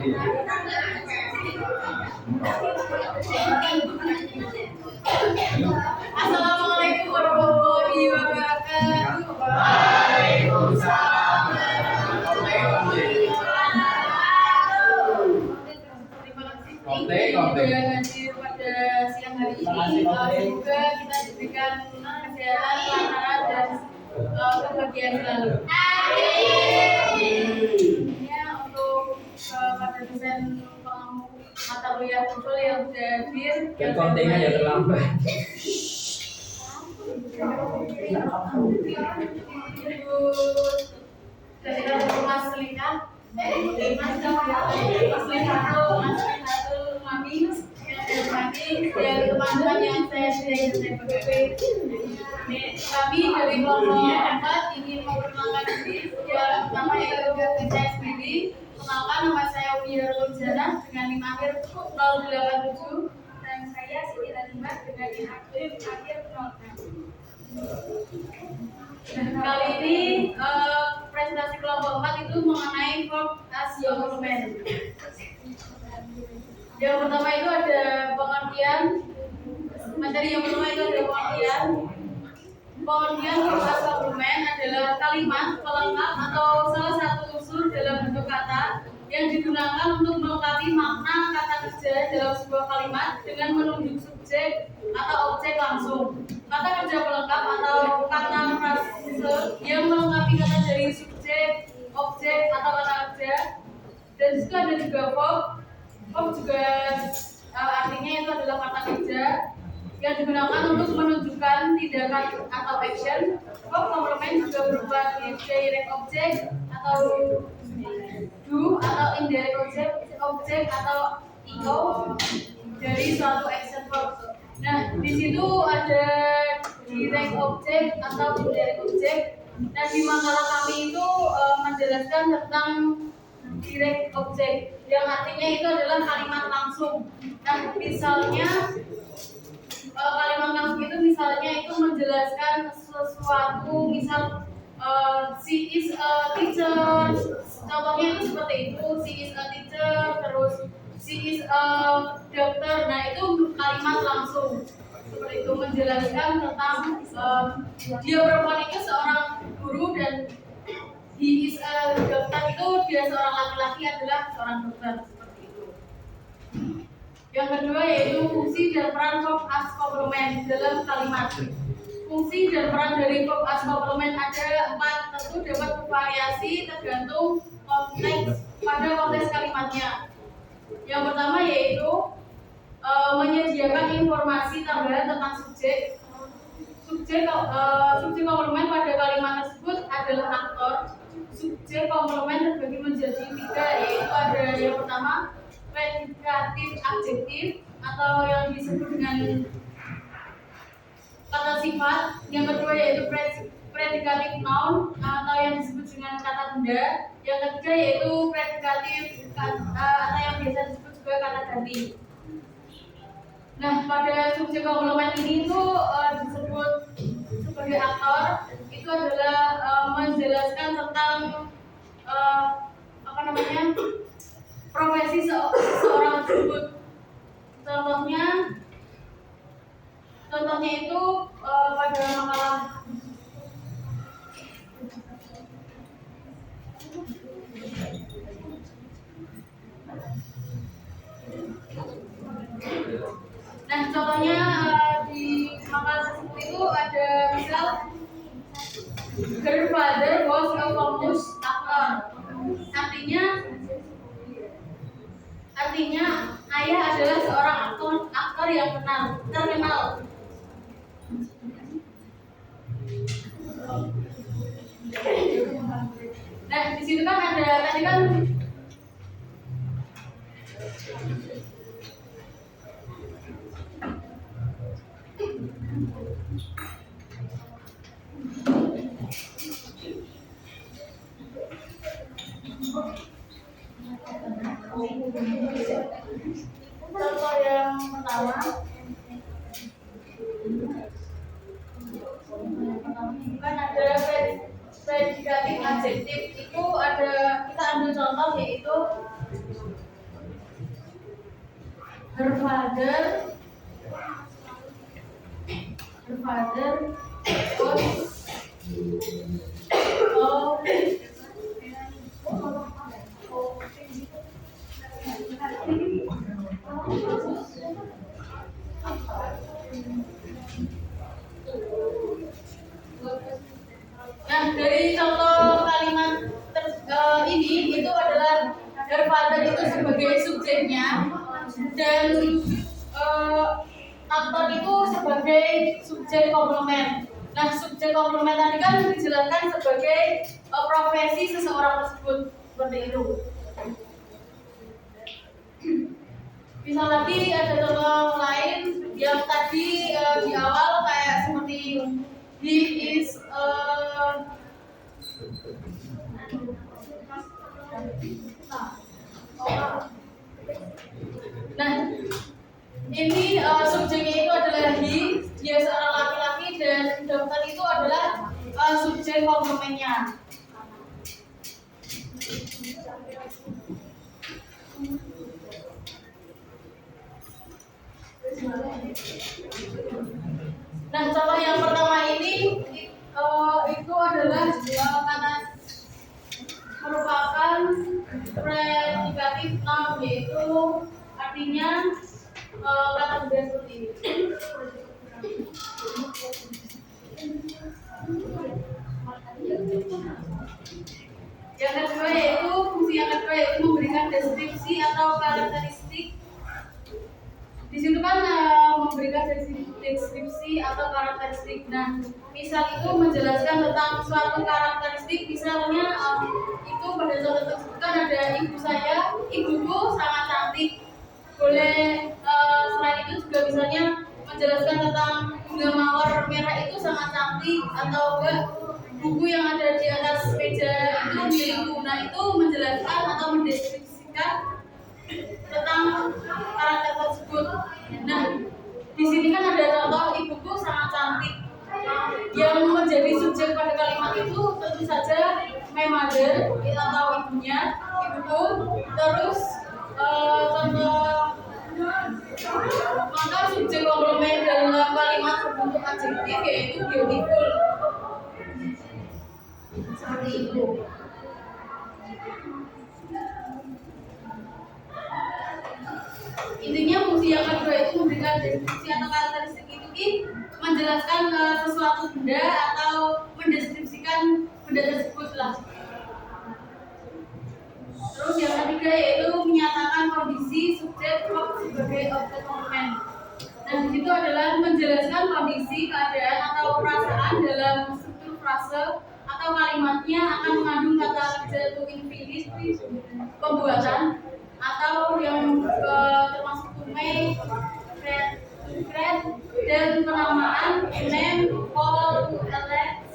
Assalamualaikum warahmatullahi wabarakatuh. Waalaikumsalam. Terima kasih hadir pada siang hari ini. Semoga kita diberikan kesehatan, kelancaran dan kebahagiaan selalu. Ya, untuk pada dosen mata kuliah usul yang sudah hadir. Dan kontennya ya terlambat. Dari Mas Selika, Mami, yang teman-teman yang saya kami dari kelompok 4 ingin memperkenalkan diri. Yang pertama yaitu saya sendiri. Kenalkan, nama saya Wiyar Lujana dengan NIM akhir 087 dan saya Siti Latifah dengan NIM akhir 06. Kali ini presentasi kelompok 4 itu mengenai verb as complement. Yang pertama itu ada pengertian. Materi yang pertama itu ada pengertian. Pengertian verb as complement adalah kalimat pelengkap atau salah satu unsur dalam bentuk kata yang digunakan untuk melengkapi makna kata kerja dalam sebuah kalimat dengan menunjuk subjek atau objek langsung. Kata kerja pelengkap atau kata frase yang melengkapi kata dari subjek, objek atau kata kerja. Dan juga ada juga verb. Verb juga artinya itu adalah kata kerja yang digunakan untuk menunjukkan tindakan atau action. Verb complement juga berupa direct object atau do atau indirect object atau io dari suatu action verb. Nah, di situ ada direct object atau indirect object. Nah, di makalah kami itu menjelaskan tentang direct object yang artinya itu adalah kalimat langsung. Nah, misalnya kalimat langsung itu misalnya itu menjelaskan sesuatu, misal she is a teacher. Contohnya itu seperti itu, she is a teacher, terus she is a doctor. Nah, itu kalimat langsung. Seperti itu menjelaskan tentang dia perempuan itu seorang guru dan he is a doctor itu dia seorang laki-laki adalah seorang dokter. Seperti itu. Yang kedua yaitu fungsi dan peran verb as complement dalam kalimat. Fungsi dan peran dari verb as complement ada 4, tentu dapat bervariasi tergantung konteks pada konteks kalimatnya. Yang pertama yaitu menyediakan informasi tambahan tentang subjek. Subjek komplement pada kalimat tersebut adalah aktor. Subjek komplement terbagi menjadi 3, yaitu ada yang pertama predikatif adjektif atau yang disebut dengan kata sifat. Yang kedua yaitu predikatif noun atau yang disebut dengan kata benda. Yang ketiga yaitu predikatif atau yang biasa disebut juga kata ganti. Nah, pada subjek komplement ini itu disebut sebagai aktor. Itu adalah menjelaskan tentang profesi seseorang tersebut. Contohnya itu pada makalah di makalah tersebut itu ada misal her father was a famous actor. Artinya ayah adalah seorang aktor yang terkenal. Nah, di situ kan ada tadi kan contoh yang pertama kan ada predikatif adjektif. Itu ada, kita ambil contoh yaitu her father was Nah, dari contoh kalimat ini itu adalah her father itu sebagai subjeknya dan aktor itu sebagai subjek komplement. Nah, subjek komplement tadi kan dijelaskan sebagai profesi seseorang tersebut seperti itu. Bisa lagi ada contoh lain yang tadi di awal kayak seperti he is nah ini subjeknya itu adalah he, dia seorang laki-laki dan dokter itu adalah subjek komplementnya. Nah, contoh yang pertama ini itu adalah kata merupakan predikatif noun, yaitu artinya kata benda seperti ini. Yang kedua yaitu fungsi yang kedua yaitu memberikan deskripsi atau karakteristik. Di situ kan memberikan deskripsi atau karakteristik. Nah, misal itu menjelaskan tentang suatu karakteristik, misalnya itu pada contoh tersebut kan ada ibu saya, ibuku sangat cantik. Boleh selain itu juga misalnya menjelaskan tentang bunga mawar merah itu sangat cantik, atau enggak buku yang ada di atas meja itu milikku. Nah, itu menjelaskan atau mendeskripsikan tentang karakter tersebut. Nah, di sini kan ada contoh ibuku sangat cantik. Yang menjadi subjek pada kalimat itu tentu saja my mother atau ibunya, ibuku. Terus contoh maka subjek komplement dalam kalimat berbentuk adjektif yaitu beautiful. Seperti itu. Intinya fungsi yang kedua itu memberikan deskripsi atau karakteristik itu menjelaskan sesuatu benda atau mendeskripsikan benda tersebut lah. Terus yang ketiga yaitu menyatakan kondisi subjek sebagai objek komplement. Dan di situ adalah menjelaskan kondisi, keadaan atau perasaan dalam struktur frase atau kalimatnya akan mengandung kata kerja to infinitive pembuatan atau yang termasuk to make, create, dan penamaan name, call, elect.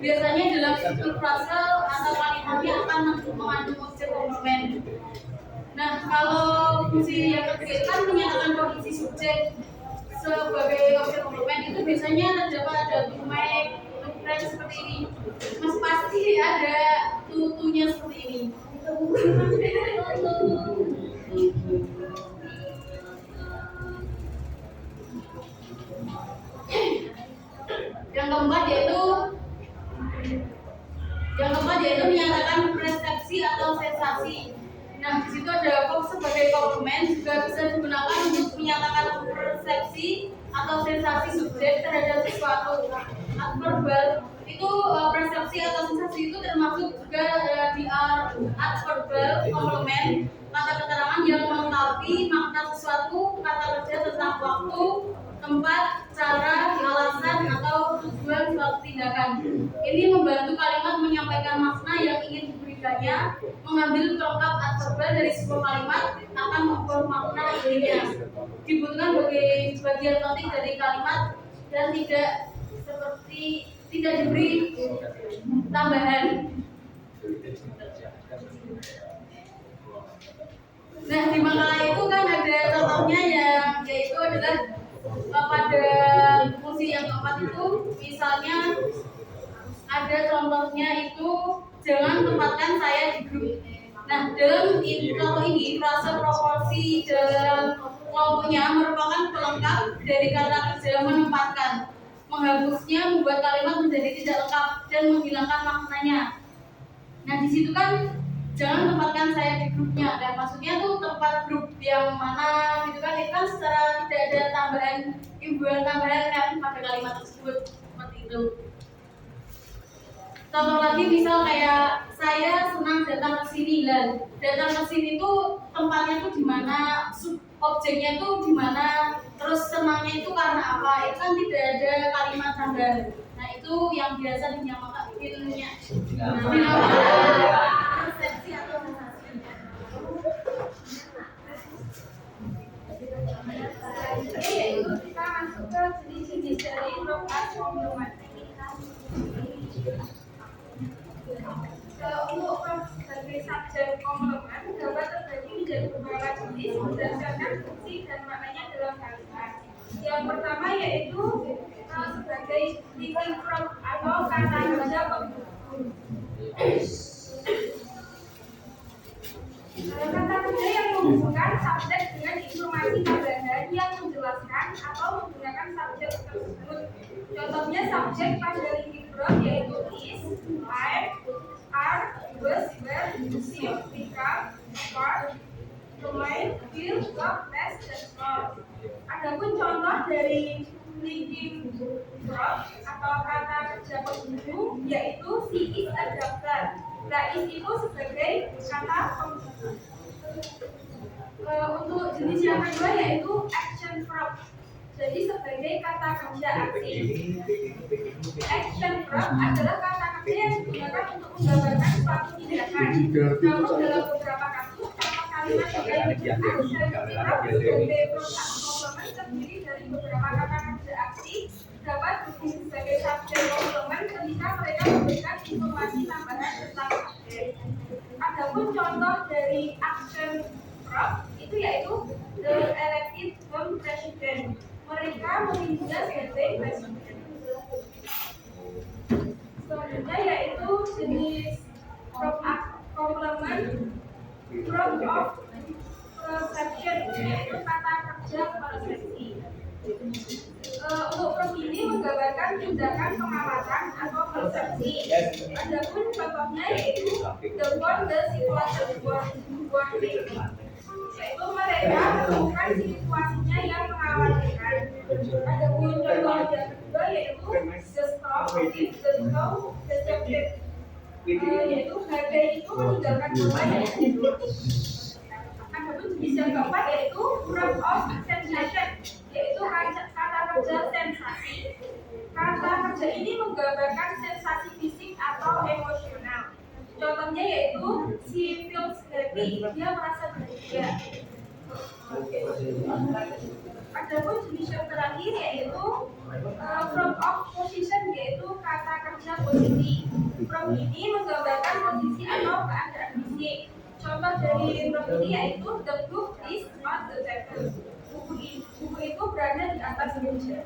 Biasanya dalam struktur frase atau kalimatnya akan mengandung objek komplement. Nah, kalau fungsi yang ketiga itu kan menyatakan kondisi subjek sebagai objek komplement itu biasanya terdapat ada to make, to create seperti ini. Mas pasti ada tutunya seperti ini. Yang keempat yaitu menyatakan persepsi atau sensasi. Nah, di situ ada verb sebagai komplement juga bisa digunakan untuk menyatakan persepsi atau sensasi subjek terhadap sesuatu. Adverbal itu persepsi atau sensasi itu termasuk juga di adverbal komplement, kata keterangan yang melengkapi makna sesuatu, kata kerja tentang waktu, tempat, cara, alasan, atau tujuan suatu tindakan. Ini membantu kalimat menyampaikan makna yang ingin diberikannya. Mengambil pelengkap adverbal dari sebuah kalimat akan membuat makna intinya. Dibutuhkan sebagai bagian penting dari kalimat dan tidak diberi tambahan. Nah, di makalah itu kan ada contohnya yang yaitu adalah pada fungsi yang keempat itu misalnya ada contohnya itu jangan tempatkan saya di grup. Nah, dalam contoh ini frase proporsi dalam kelompoknya merupakan pelengkap dari kata kerja menempatkan. Menghapusnya membuat kalimat menjadi tidak lengkap dan menghilangkan maknanya. Nah di situ kan jangan tempatkan saya di grupnya, dan maksudnya tuh tempat grup yang mana gitu kan, itu kan secara tidak ada tambahan imbuhan tambahan kan pada kalimat tersebut seperti itu. Contoh lagi misal kayak saya senang datang ke sini, dan datang ke sini tuh tempatnya tuh di mana, objeknya tuh di mana, terus senangnya itu karena apa? Itu kan tidak ada kalimat tambahan. Nah itu yang biasa dinamakan persepsi atau sensasi. Yaitu kita masuk ke jenis-jenis dari program komplement. Untuk sebagai subjek komplement dapat terbagi menjadi beberapa jenis berdasarkan fungsi dan maknanya dalam kalimat. Yang pertama yaitu sebagai linking from atau kata kerja penghubung. Kata kerja yang menghubungkan subjek dengan informasi tambahan yang menjelaskan atau menggunakan subjek tersebut. Contohnya subjek pada linking from yaitu is, are, was, were, seem, become, are, remain, will, got, less, dan more. Adapun contoh dari linking from atau kata kerja penghubung yaitu she is a doctor. Nah, is itu sebagai kata penghubung. Untuk jenis yang kedua yaitu action verb. Jadi sebagai kata kerja aksi. Action verb adalah kata kerja yang digunakan untuk menggambarkan suatu tindakan. Namun dalam beberapa kasus, kalimat yang sebagai produk komplement terdiri dari beberapa kata kerja aksi dapat berfungsi sebagai subjek komplement ketika mereka memberikan informasi tambahan tentang subjek. Adapun contoh dari action verb itu yaitu the elected from president. Mereka memilihnya sebagai presiden. Selanjutnya yaitu jenis verb komplement verb of perception, yaitu kata kerja persepsi. Untuk verb ini menggambarkan tindakan pengamatan atau persepsi. Adapun contohnya yaitu the one, the situation, warning, yaitu mereka menemukan situasinya yang mengkhawatirkan. Adapun contoh yang kedua yaitu the storm, the snow, the subject, yaitu badai itu meninggalkan bola yang tidur. Adapun jenis yang keempat yaitu verb of sensation, yaitu kata kerja sensasi. Kata kerja ini menggambarkan sensasi fisik atau emosional. Contohnya yaitu she feels happy, dia merasa bahagia. Adapun jenis yang terakhir yaitu verb of position, yaitu kata kerja posisi. Verb ini menggambarkan posisi atau keadaan fisik. Contoh dari verb ini yaitu the book is on the table. Buku itu berada di atas meja.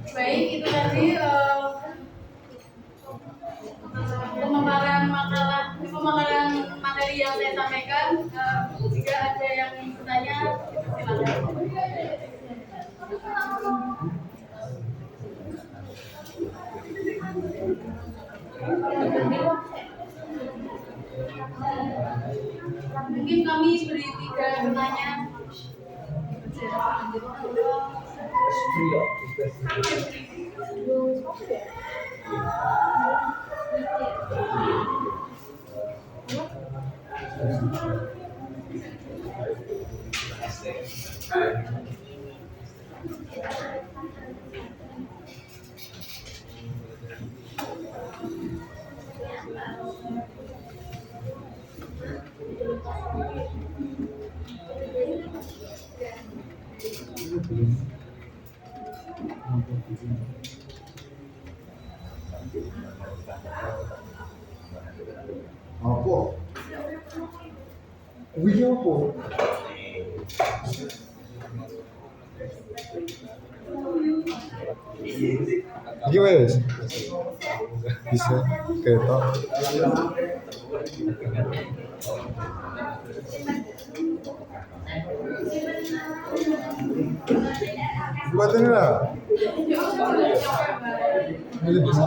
Baik, itu tadi pemaparan materi yang saya sampaikan. Jika ada yang ingin bertanya, silakan. Mungkin kami beri 3 pertanyaan. Apa? Kuwi apa? Iki wes bisa ketok. Buat ini lah. Ini bisa.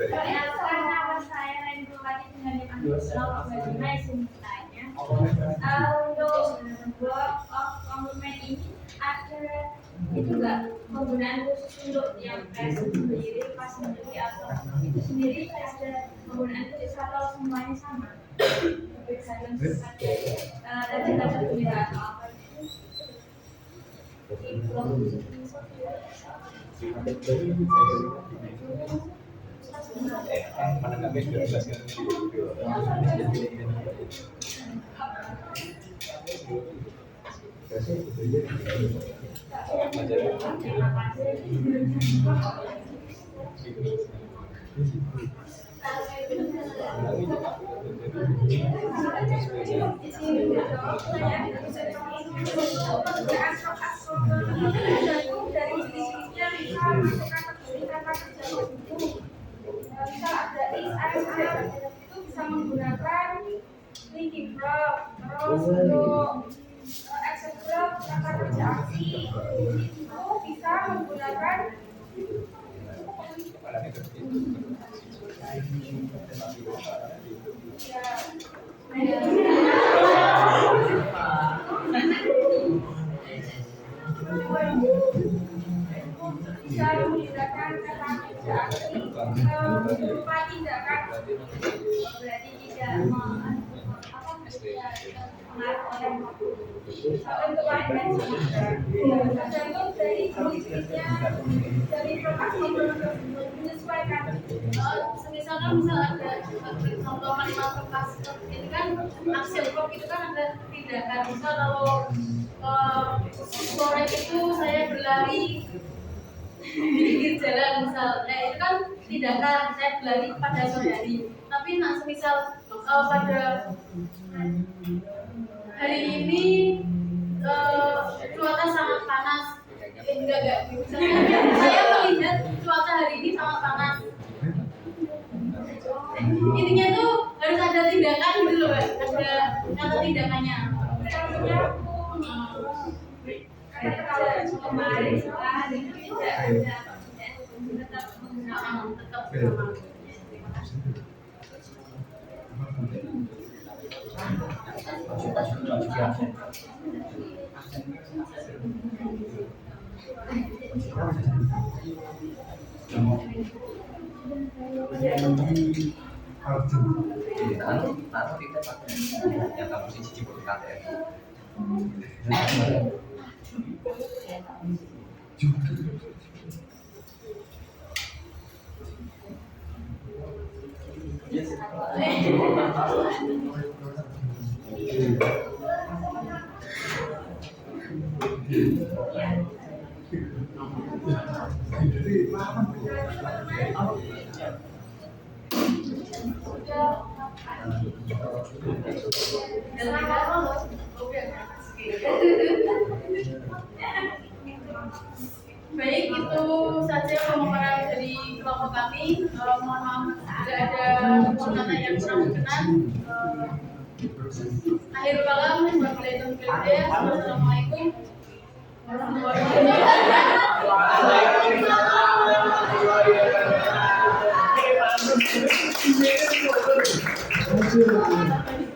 Karena saya menentukan dengan yang bagaimana ceritanya. Untuk block of complement ini ada itu enggak penggunaan khusus untuk yang present sendiri, pas sendiri atau itu sendiri ada penggunaan khusus atau semuanya sama? Tadi ada perbedaan apa itu? Di blog misal ada itu bisa menggunakan linking block, terus untuk action block kata kerja aksi itu bisa menggunakan bisa menggunakan kata kerja aksi berupa tindakan berarti tidak tergantung dari jenisnya dari produk menyesuaikan. Misalkan misal ada contoh kalimat bekas ini kan action block itu kan ada tindakan. Misal kalau sore itu saya berlari di pinggir jalan misal, itu kan tindakan saya berlari pada sore hari. Tapi semisal pada hari ini cuaca sangat panas, enggak misalnya saya melihat cuaca hari ini sangat panas. Intinya tuh harus ada tindakan gitu loh, ada kata tindakannya. Contohnya kalau kemarin setelah itu tidak ada tetap menggunakan Tetap sama. Taruh kita pakai yang kamu sih cici buat KTM. Baik, itu saja pemaparan dari kelompok kami. Mohon maaf jika ada kata yang kurang berkenan. Akhirul kalam, wabillahi taufiq wal hidayah. Wassalamualaikum warahmatullahi wabarakatuh.